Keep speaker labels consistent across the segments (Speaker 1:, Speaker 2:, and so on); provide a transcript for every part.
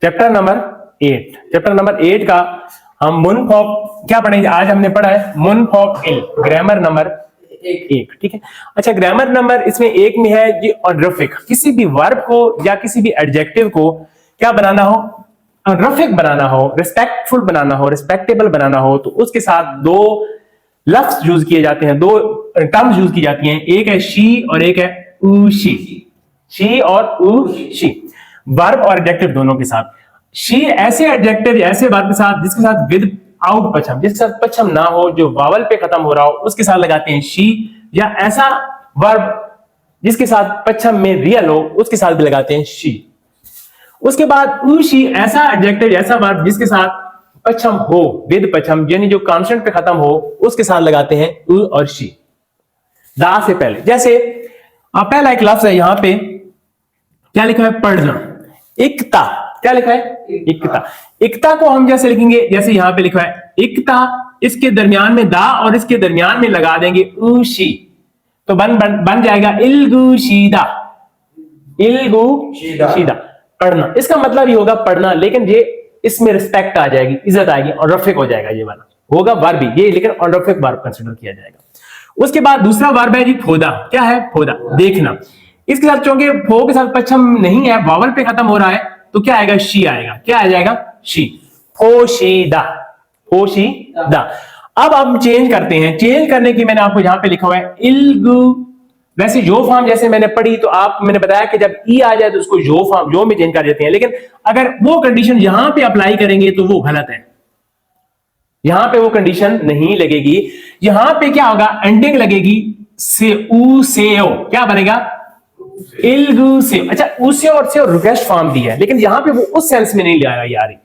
Speaker 1: Chapter number 8। Chapter number 8 का हम मुन फॉक क्या पढ़ेंगे? आज हमने पढ़ा है मुन फॉक इल, ग्रामर नंबर 1। ठीक है। अच्छा, ग्रामर नंबर इसमें 1 में है ये ऑनरिफिक। किसी भी वर्ब को या किसी भी एडजेक्टिव को क्या बनाना हो, ऑनरिफिक बनाना हो, रिस्पेक्टफुल बनाना हो, रिस्पेक्टेबल बनाना हो, तो उसके साथ दो लफ्ज यूज किए जाते हैं, दो टर्म्स यूज की जाती हैं। एक है शी और एक है ऊ शी। शी और ऊ शी, वर्ब और एडजेक्टिव दोनों के साथ। शी ऐसे एडजेक्टिव ऐसे वर्ब के साथ जिसके साथ विद आउट पछम, जिसके साथ पछम ना हो, जो वावल पे खत्म हो रहा हो, उसके साथ लगाते हैं शी। या ऐसा वर्ब जिसके साथ पछम में रियल हो, उसके साथ भी लगाते हैं शी। उसके बाद ऊ शी ऐसा एडजेक्टिव ऐसा वर्ब जिसके साथ पछम हो, विद पछम, यानी जो कॉन्स्टेंट पे खत्म हो, उसके साथ लगाते हैं ऊ और शी दा से पहले। जैसे पहला एक लफ्ज है यहां पे, क्या लिखा है? पढ़ना। इक्ता, क्या लिखा है? इक्ता। इक्ता को हम जैसे लिखेंगे, जैसे यहां पे लिखा है इक्ता, इसके दरमियान में दा और इसके दरमियान में लगा देंगे ऊशी, तो बन जाएगा इल्गुशीदा। इल्गुशीदा, पढ़ना। इसका मतलब ये होगा पढ़ना, लेकिन ये इसमें रिस्पेक्ट आ जाएगी, इज्जत आएगी, और रफिक हो जाएगा। ये वाला होगा वर्ब ही ये, लेकिन ऑनरफिक वर्ब कंसीडर किया जाएगा। उसके बाद दूसरा वर्ब है जी फोदा। क्या है? फोदा, देखना। इसके साथ चूंकि फो के साथ पछम नहीं है, वावल पे खत्म हो रहा है, तो क्या आएगा? शी आएगा। क्या आ जाएगा? शी। फोशीदा, फोशीदा। अब हम चेंज करते हैं। चेंज करने की मैंने आपको यहां पे लिखा हुआ है इल्गु। वैसे यो फॉर्म जैसे मैंने पढ़ी, तो आप मैंने बताया कि जब ई आ जाए तो उसको यो फॉर्म, यो में चेंज कर देते हैं, लेकिन अगर वो कंडीशन यहां पे अप्लाई करेंगे तो वो गलत है। यहां पे वो कंडीशन नहीं लगेगी। यहां पे क्या होगा? एंडिंग लगेगी से ऊ से ओ, क्या बनेगा? इल्गु से। अच्छा, उसे और से रिक्वेस्ट फॉर्म भी है, लेकिन यहां पे वो उस सेंस में नहीं लगाई जा रही।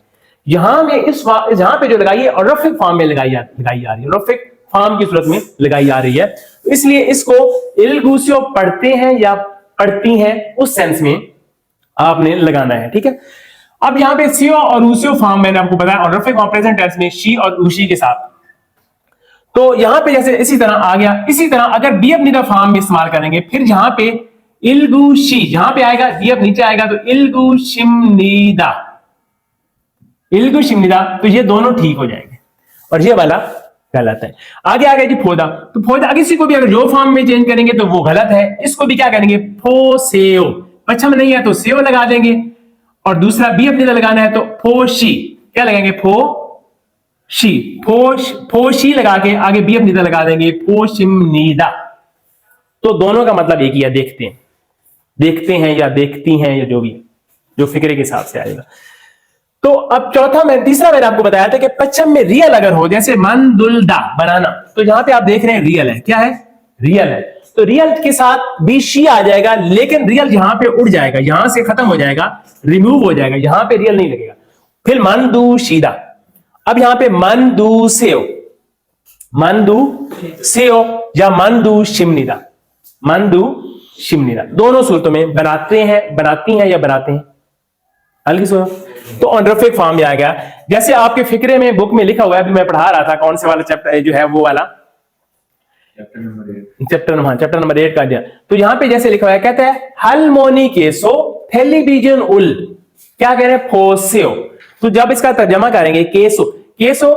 Speaker 1: यहां में यहां पे जो लगाई है और रफिक फॉर्म में लगाई जा रही है, रफिक फॉर्म की सूरत में लगाई जा रही है। तो इसलिए इसको इल्गुसियो पढ़ते हैं या पढ़ती हैं, उस सेंस में आपने लगाना है। ठीक है। अब यहां पे सीओ और ऊसियो फॉर्म मैंने आपको बताया, और रफिक और प्रेजेंट टेंस में शी और ऊशी के साथ। तो यहां पे जैसे इसी तरह आ गया। इसी तरह अगर बी अब नीदा फॉर्म में इस्तेमाल करेंगे, फिर यहां पे इल्गुशी, यहां पे आएगा बी अब नीचे आएगा, तो इल्गुशिमनीदा, इल्गुशिमनीदा, तो ये दोनों ठीक हो जाएंगे, और ये वाला गलत है। आगे आ गया जी फोदा। तो फोदा किसी को भी अगर जो फॉर्म में चेंज करेंगे तो वो गलत है। इसको भी क्या करेंगे? फोसेओ, पछम नहीं है तो सेओ लगा देंगे, और दूसरा बी अपने लगाना है तो फोशी, क्या लगाएंगे? फोशी, फोशी लगा के आगे बी अपनी लगा देंगे फोशिमनीदा। तो दोनों का मतलब एक ही है, देखते हैं, देखते हैं या देखती हैं, या जो भी, जो फिक्रे के हिसाब से आएगा। तो अब तीसरा मैंने आपको बताया था कि पश्चिम में रियल अगर हो, जैसे मंदुलदा, बनाना, तो यहां पे आप देख रहे हैं रियल है। क्या है? रियल है। तो रियल के साथ भी शी आ जाएगा, लेकिन रियल यहां पे उड़ जाएगा, यहां से खत्म हो जाएगा, रिमूव हो जाएगा, यहां पे रियल नहीं लगेगा। फिर मंदुशीदा। अब यहां पे मंदुसेओ, मंदुसेओ या मंदुशिमनीदा, मंदुशिमनीदा, दोनों सूरतों में बनाते हैं, बनाती हैं या बनाते हैं, हल्की सो। तो ऑनरफिक फॉर्म में आ गया। जैसे आपके फिक्रे में बुक में लिखा हुआ है, अभी मैं पढ़ा रहा था, कौन से वाला चैप्टर जो है वो वाला चैप्टर नंबर 8 का दिया। तो यहां पे जैसे लिखा हुआ है, कहता है हलमोनी केसो टेलीविजन उल, क्या कह रहे हैं? फोसेओ। तो जब इसका तर्जमा करेंगे केसो, केसो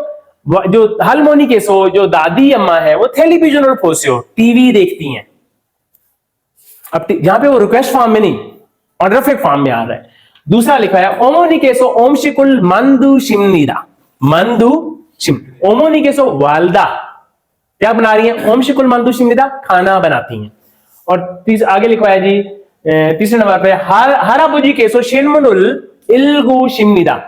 Speaker 1: जो हलमोनी केसो, जो दादी अम्मा है, वो टेलीविजन और फोसेओ, टीवी देखती हैं। अब यहां पे वो रिक्वेस्ट फॉर्म में नहीं, ऑनरफिक फॉर्म में आ रहा है। दूसरा लिखा है ओमोनी केसो ओमशिकुल मंदु शिमनीदा, मंदु शिम, ओमोनी केसो वालदा, क्या बना रही है? ओमशिकुल मंदु शिमनीदा, खाना बनाती हैं। और आगे लिखा है जी तीसरे नंबर पे हराबुजी केसो शिनमुनुल इल्गु शिमनीदा,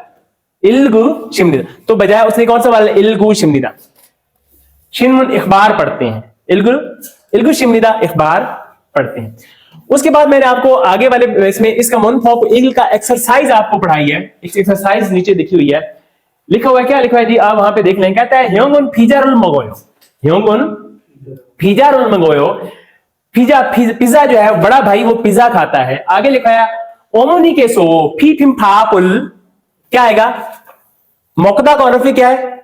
Speaker 1: इल्गु शिमनीदा। तो बजाय उसने कौन सा वाला? इल्गु शिमनीदा। शिनमुन इखबार पढ़ते हैं, इल्गु शिमनीदा इखबार पढ़ते हैं। उसके बाद मैंने आपको आगे वाले इसमें इसका मुनफॉक इल का एक्सरसाइज आपको पढ़ाई है। इस एक्सरसाइज नीचे लिखी हुई है, लिखा हुआ है, क्या लिखा है जी? आप वहां पे देख लें। कहता है ह्योंगुन फिजारुल मगोयो, ह्योंगुन फिजारुल मगोयो, पिज्जा जो है बड़ा भाई वो पिज्जा खाता है। आगे लिखा है ओमोनी के सो फी फिम फापुल, क्या आएगा? मोकदा का ऑनरफिक क्या है?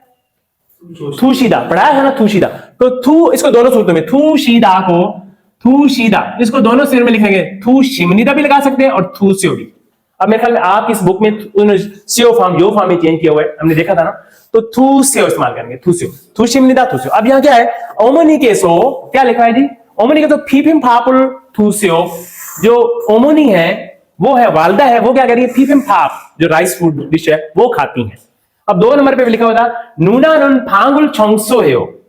Speaker 1: थूशीदा, पढ़ाया है ना थूशीदा। तो थू, इसको दोनों सूरतों में थूशीदा को, थूशीदा, इसको दोनों सिर में लिखेंगे, थू शिमनीदा भी लगा सकते हैं और थूसियो भी। अब मेरे ख्याल में आप इस बुक में सियो फॉर्म यो फॉर्म में चेंज किया हुआ है, हमने देखा था ना, तो थू से इस्तेमाल करेंगे, थू से, थू शिमनिदा थू से। अब यहाँ क्या है, ओमोनी केसो, क्या लिखा है जी, ओमोनी के तो फीफिम फापुल थू से, जो ओमोनी है वो है वालदा है, वो क्या कह रही है, फीफिम फाप जो राइस फूड डिश है वो खाती है। अब 2 नंबर पे लिखा हुआ था नूनानुन फांगुल छंगसो हेयो,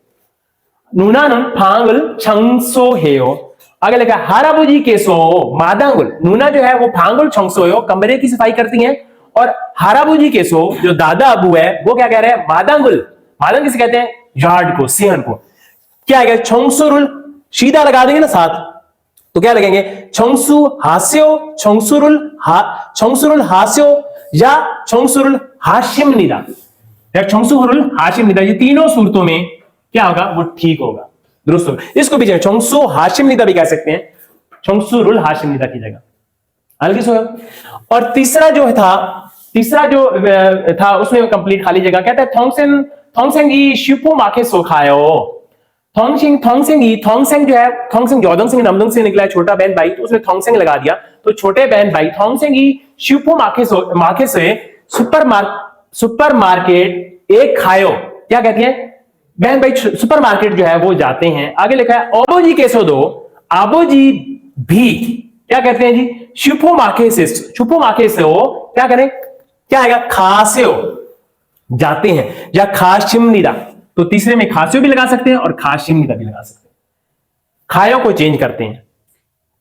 Speaker 1: नूनानुन फांगुल छंगसो हेयो। आगे लिखा हाराबुजी केसो मादांगुल, नूना जो है वो फांगुल छंगसो हेयो कमरे की सफाई करती हैं, और हाराबुजी केसो जो दादा अबू है वो क्या कह रहे हैं, मादांगुल, मादांग किसे कहते हैं, यार्ड को, सिहन को। क्या है, छंगसुरुल सीधा लगा देंगे ना साथ, तो क्या लगेंगे, छंगसु हास्यो, छंगसुरुल हास्यो या छंगसुरुल हाशिम निदा, या छंगसुरुल हाशिम निदा, ये तीनों सूरतों में क्या होगा, वो ठीक होगा, दुरुस्त होगा। इसको भी छंगसु हाशिम निदा भी कह सकते हैं, छंगसुरुल हाशिम निदा की जगह हल्की सो। और तीसरा जो था उसमें कंप्लीट खाली जगह, कहता है थोंगसेंगी शिपो माखे सो खायो, थोंगसेंग जो है, थोंगसेंग जोदंग सिंह नमदंग से निकला है, छोटा बहन भाई, तो उसने थोंगसेंग लगा दिया, तो छोटे बहन भाई थोंगसेंगी शिपो माखे से सुपरमार्केट एक खायो, क्या कहती है, बहन भाई सुपरमार्केट जो है वो जाते हैं। आगे लिखा है ओबोजी केसो दो, आबोजी भी क्या कहते हैं जी, शुपो माखे से हो, क्या करें, क्या आएगा, खासे हो जाते हैं, या खाशिमनिदा, तो तीसरे में खासियो भी लगा सकते हैं और खाशिमनिदा भी लगा सकते हैं, खायो को चेंज करते हैं,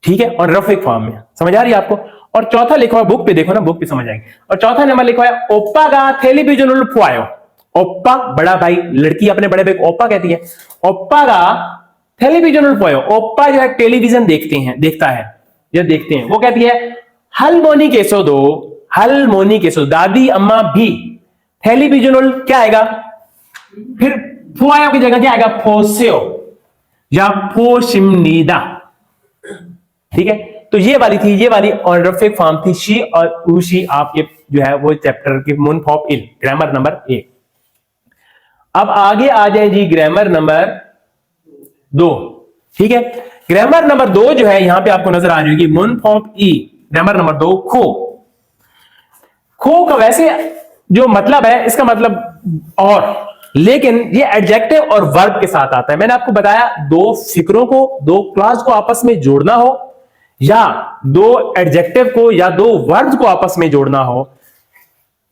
Speaker 1: ठीक है, और रफिक फॉर्म में, समझ आ रही है आपको। और चौथा लिखा हुआ, बुक पे देखो ना, बुक पे समझ आएगी। और चौथा नंबर लिखा है ओप्पा का टेलीविजन फुआयो, ओप्पा बड़ा भाई, लड़की अपने बड़े भाई को ओप्पा कहती है, ओप्पा का टेलीविजन फुआयो, ओप्पा जो है टेलीविजन देखता है या देखते हैं, वो कहती है हलमोनी केसो दो, हलमोनी केसो, दादी अम्मा भी, टेलीविजन क्या आएगा, फिर फुआयो की जगह क्या आएगा, फोसेओ या फोशिमनिदा, ठीक है। तो ये वाली ऑनरफिक फॉर्म थी शी और उशी, आपके जो है वो चैप्टर के मुनफ ऑफ इल, ग्रामर नंबर 1। अब आगे आ जाए जी ग्रामर नंबर 2, ठीक है। ग्रामर नंबर 2 जो है यहां पे आपको नजर आ जाएगी, मुनफ ऑफ ई, ग्रामर नंबर 2 खो। खो का वैसे जो मतलब है, इसका मतलब और, लेकिन ये एडजेक्टिव और वर्ब के साथ आता है। मैंने आपको बताया 2 फिक्रों को, 2 क्लॉज को आपस में जोड़ना हो, या 2 एडजेक्टिव को या 2 वर्ब्स को आपस में जोड़ना हो,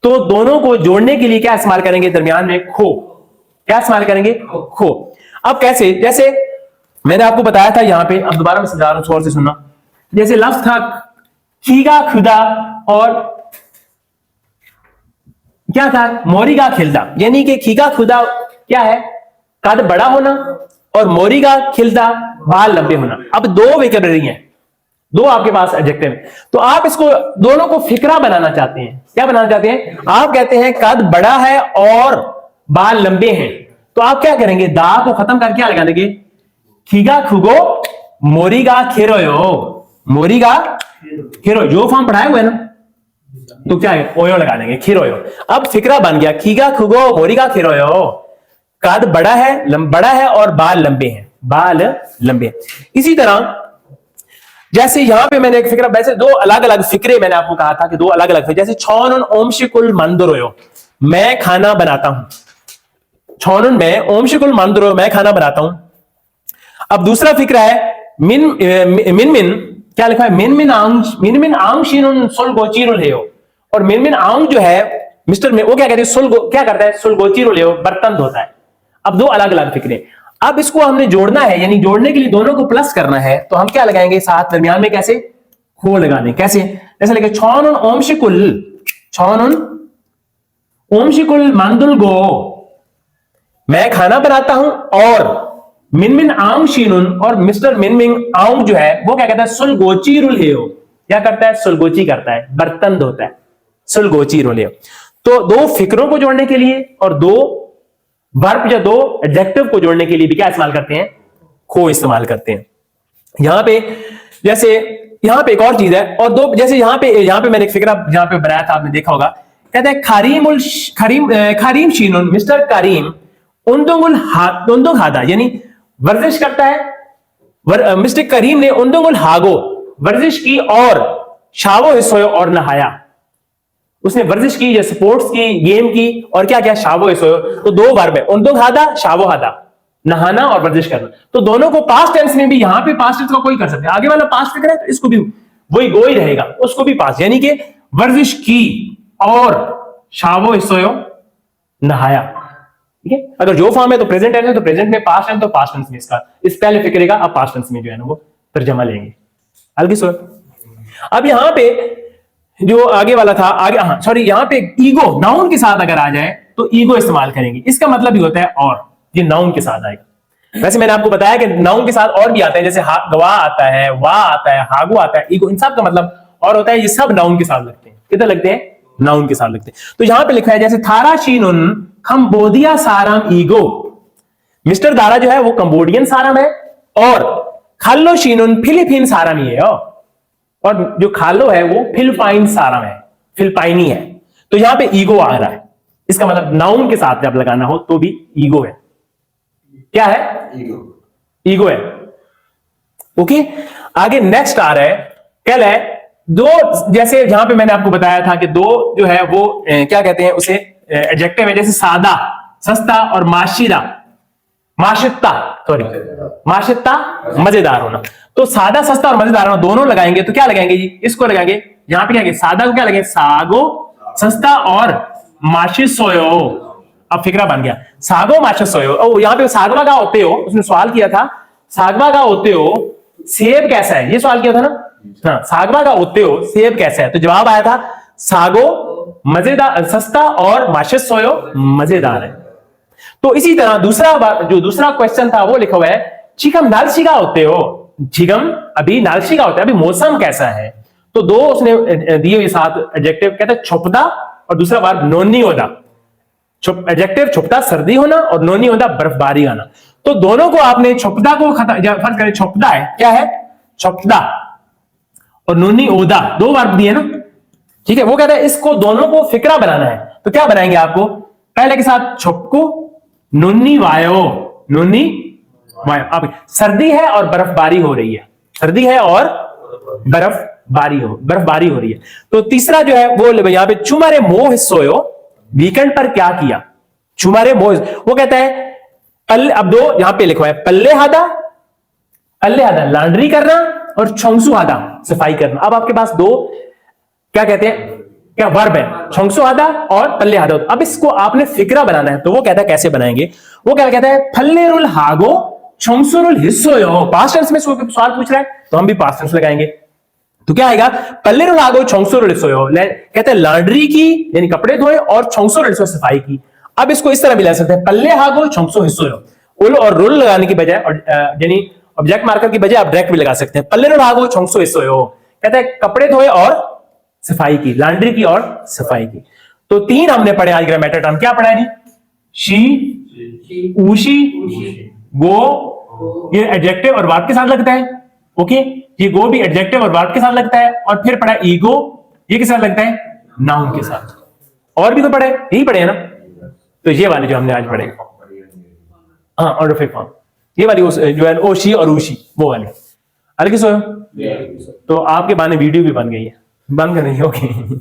Speaker 1: तो दोनों को जोड़ने के लिए क्या इस्तेमाल करेंगे, दरमियान में खो, क्या इस्तेमाल करेंगे, खो। अब कैसे, जैसे मैंने आपको बताया था यहां पे, अब दोबारा मैं समझा रहा हूं, गौर से सुनना। जैसे लफ्ज था खीगा खुदा, और क्या था, मोरिगा खिलदा, यानी कि खीगा खुदा क्या है, कद बड़ा होना, और मोरिगा खिलदा बाल लंबे होना। अब 2 वोकैबुलरी हैं, 2 आपके पास एडजेक्टिव है, तो आप इसको दोनों को फिक्रा बनाना चाहते हैं। क्या बनाना चाहते हैं, आप कहते हैं कद बड़ा है और बाल लंबे हैं, तो आप क्या करेंगे, दा को खत्म करके क्या लगा देंगे, खीगा खुगो मोरिगा खिरोयो, मोरिगा खिरो, जो फॉर्म पढ़ाया हुआ है ना, तो क्या है, ओयो लगा देंगे, खिरोयो। अब फिक्रा बन गया, खीगा खुगो मोरिगा खिरोयो, कद बड़ा है और बाल लंबे हैं, बाल लंबे हैं। इसी तरह जैसे यहां पे मैंने एक फिक्रा, वैसे 2 अलग अलग फिक्रे मैंने आपको कहा था कि 2 अलग अलग, जैसे छौनुन ओमशिकुल मंदरोयो, मैं खाना बनाता हूं, छौनुन में ओमशिकुल मंदरोयो, मैं खाना बनाता हूं। अब दूसरा फिक्रा है मिन क्या लिखा है, मिन आंग शिनुन सुल गोचीरुल हेयो, और मिन आंग जो है मिस्टर में, वो क्या कहते हैं, क्या करता है, सुल गोचीरुल हेयो, बर्तन धोता है। अब 2 अलग अलग फिक्रे, अब इसको हमने जोड़ना है, यानी जोड़ने के लिए दोनों को प्लस करना है, तो हम क्या लगाएंगे साथ, दरमियान में कैसे, खो लगाने, कैसे, जैसे लिखे छौनुन ओमशिकुल मंदुल गो, मैं खाना बनाता हूं, और मिनमिन आंग शीनुन, और मिस्टर मिनमिन आंग जो है वो क्या कहता है, सुलगोची रुल हेयो, क्या करता है, सुलगोची करता है, बर्तन धोता है, सुलगोची रुल हेयो। तो 2 फिक्रों को जोड़ने के लिए और 2 वर्ब या 2 एडजेक्टिव को जोड़ने के लिए भी क्या इस्तेमाल करते हैं, खो इस्तेमाल करते हैं। यहां पे जैसे यहां पे एक और चीज है, और 2 जैसे यहां पे मैंने एक फिक्रा यहां पे बनाया था, आपने देखा होगा, कहते हैं खरीम शीनुन, मिस्टर करीम उन्दुंगुल हादा, यानी वर्जिश करता है, मिस्टर करीम ने उन्दुंगुल हागो वर्जिश की, और शावो हिस्सोयो, और नहाया, उसने वर्जिश की, या स्पोर्ट्स की, गेम की, और क्या क्या शावो सोयो, तो दो वर्ब है, उन दो हादा शावो हादा, नहाना और वर्जिश करना। तो दोनों को पास्ट टेंस में भी, यहां पे पास्ट टेंस का कोई कर सकते हैं, आगे वाला पास्ट में करे तो इसको भी वही गो ही रहेगा, उसको भी पास्ट, यानी कि वर्जिश की और शावो सोयो नहाया। ठीक है, अगर जो फॉर्म है तो प्रेजेंट टेंस है, तो प्रेजेंट में, पास्ट टेंस तो पास्ट टेंस में, इसका इस पहले फिक्रेगा, अब पास्ट टेंस में जो है ना वो तर्जमा लेंगे। हल्की सो अब यहां पे जो आगे वाला था, आगे, हाँ सॉरी, यहां पे ईगो नाउन के साथ अगर आ जाए तो ईगो इस्तेमाल करेंगे, इसका मतलब ही होता है और, ये नाउन के साथ आएगा। वैसे मैंने आपको बताया कि नाउन के साथ और भी आते हैं, जैसे गवाह आता है, वाह आता है, हागो आता है, ईगो, इन सब का मतलब और होता है, ये सब नाउन के साथ लगते हैं। किधर लगते हैं? नाउन के साथ लगते हैं। तो यहां पे लिखा है जैसे थारा शीनुन कंबोडिया साराम ईगो, मिस्टर दारा जो है वो कंबोडियन साराम है, और खालो शीनुन फिलीपीन साराम ही है, और जो खालो है वो फिलिपाइन साराम है, फिलिपाइनी है। तो यहां पे ईगो आ रहा है, इसका मतलब नाउन के साथ जब लगाना हो तो भी ईगो है। क्या है? ईगो है। ओके, आगे नेक्स्ट आ रहा है, कल है दो, जैसे यहां पे मैंने आपको बताया था कि दो जो है वो क्या कहते हैं उसे, एडजेक्टिव है, जैसे सादा, सस्ता, और माशिरा, माशित्ता, सॉरी माशित्ता, मजेदार होना। तो सादा, सस्ता और मजेदार होना दोनों लगाएंगे तो क्या लगाएंगे जी? इसको लगाएंगे, यहां पे क्या, सादा को क्या लगाएंगे? सागो, सस्ता, और माशिसोयो। अब फिक्रा बन गया, सागो माशिसोयो। ओ, यहां पे सागवा का होते हो, उसने सवाल किया था, सागवा का होते हो सेब कैसा है, ये सवाल किया था ना। हाँ, सागवा का होते हो सेब कैसा है, तो जवाब आया था सागो मजेदार, सस्ता, और माशिसोयो मजेदार है। तो इसी तरह दूसरा क्वेश्चन था वो लिखा हुआ है, चिकम नालशिगा होते हो, झिगम अभी नालशिगा होता है, अभी मौसम कैसा है। तो दो उसने दिए हुए साथ एडजेक्टिव, कहते हैं छुपदा, और दूसरा वर्ब नोनी होदा। एडजेक्टिव छुपदा सर्दी होना, और नोनी होदा बर्फबारी आना। तो दोनों को आपने छुपदा को फर्ज करें, छुपदा है, क्या है? छुपदा, और नोनी ओदा, दो वर्ब दिए ना। ठीक है, वो कहता है इसको दोनों को फिक्रा बनाना है, तो क्या बनाएंगे आपको? पहले के साथ छुपको, नुन्नी वायो, नुन्नी वायो। अब सर्दी है और बर्फबारी हो रही है, सर्दी है और बर्फबारी हो रही है। तो तीसरा जो है वो यहां पे चुमारे मोह सोयो, वीकेंड पर क्या किया? चुमारे मोह, वो कहता है पल्ले, अब दो यहां पे लिखवा है, पल्ले हादा लॉन्ड्री करना, और छोंगसु हादा सफाई करना। अब आपके पास दो क्या कहते हैं, क्या वर्ब है, छोंगसु हादा और पल्ले हादा। अब इसको आपने फिक्रा बनाना है, तो वो कहता है कैसे बनाएंगे? वो क्या कहता है, फल्लेरुल हागो छोंगसुरुल हिस्सोयो। पास्ट टेंस में सवाल पूछ रहा है तो हम भी पास्ट टेंस लगाएंगे, तो क्या आएगा? पल्लेरुल हागो छोंगसुरुल हिस्सोयो, कहते हैं लॉन्ड्री की यानी कपड़े धोए, और छोंगसुरुल हिस्सो सफाई की। अब इसको इस तरह भी ले सकते हैं, पल्ले हागो छोंगसु हिस्सोयो, उल और रुल लगाने की बजाय, और यानी ऑब्जेक्ट मार्कर की बजाय आप डायरेक्ट भी लगा सकते हैं, पल्लेरुल हागो छोंगसु हिस्सोयो, कहते हैं कपड़े धोए और सफाई की, लॉन्ड्री की और सफाई की। तो तीन हमने पढ़े आज ग्रामेटिकल टर्म, क्या पढ़ा है जी? शी, ऊशी, गो, ये एडजेक्टिव और वर्ब के साथ लगता है। ओके, ये गो भी एडजेक्टिव और वर्ब के साथ लगता है। और फिर पढ़ा ईगो, ये किस साथ लगता है? नाउन के साथ। और भी तो पढ़े, यही पढ़े है ना। तो ये वाले जो हमने आज पढ़े, हाँ ऑर्डर फॉर्म, ये वाली जो है ओशी और ऊशी, वो वाली अलग सो। तो आपके बाने वीडियो भी बन गई है, बन कर नहीं होगी।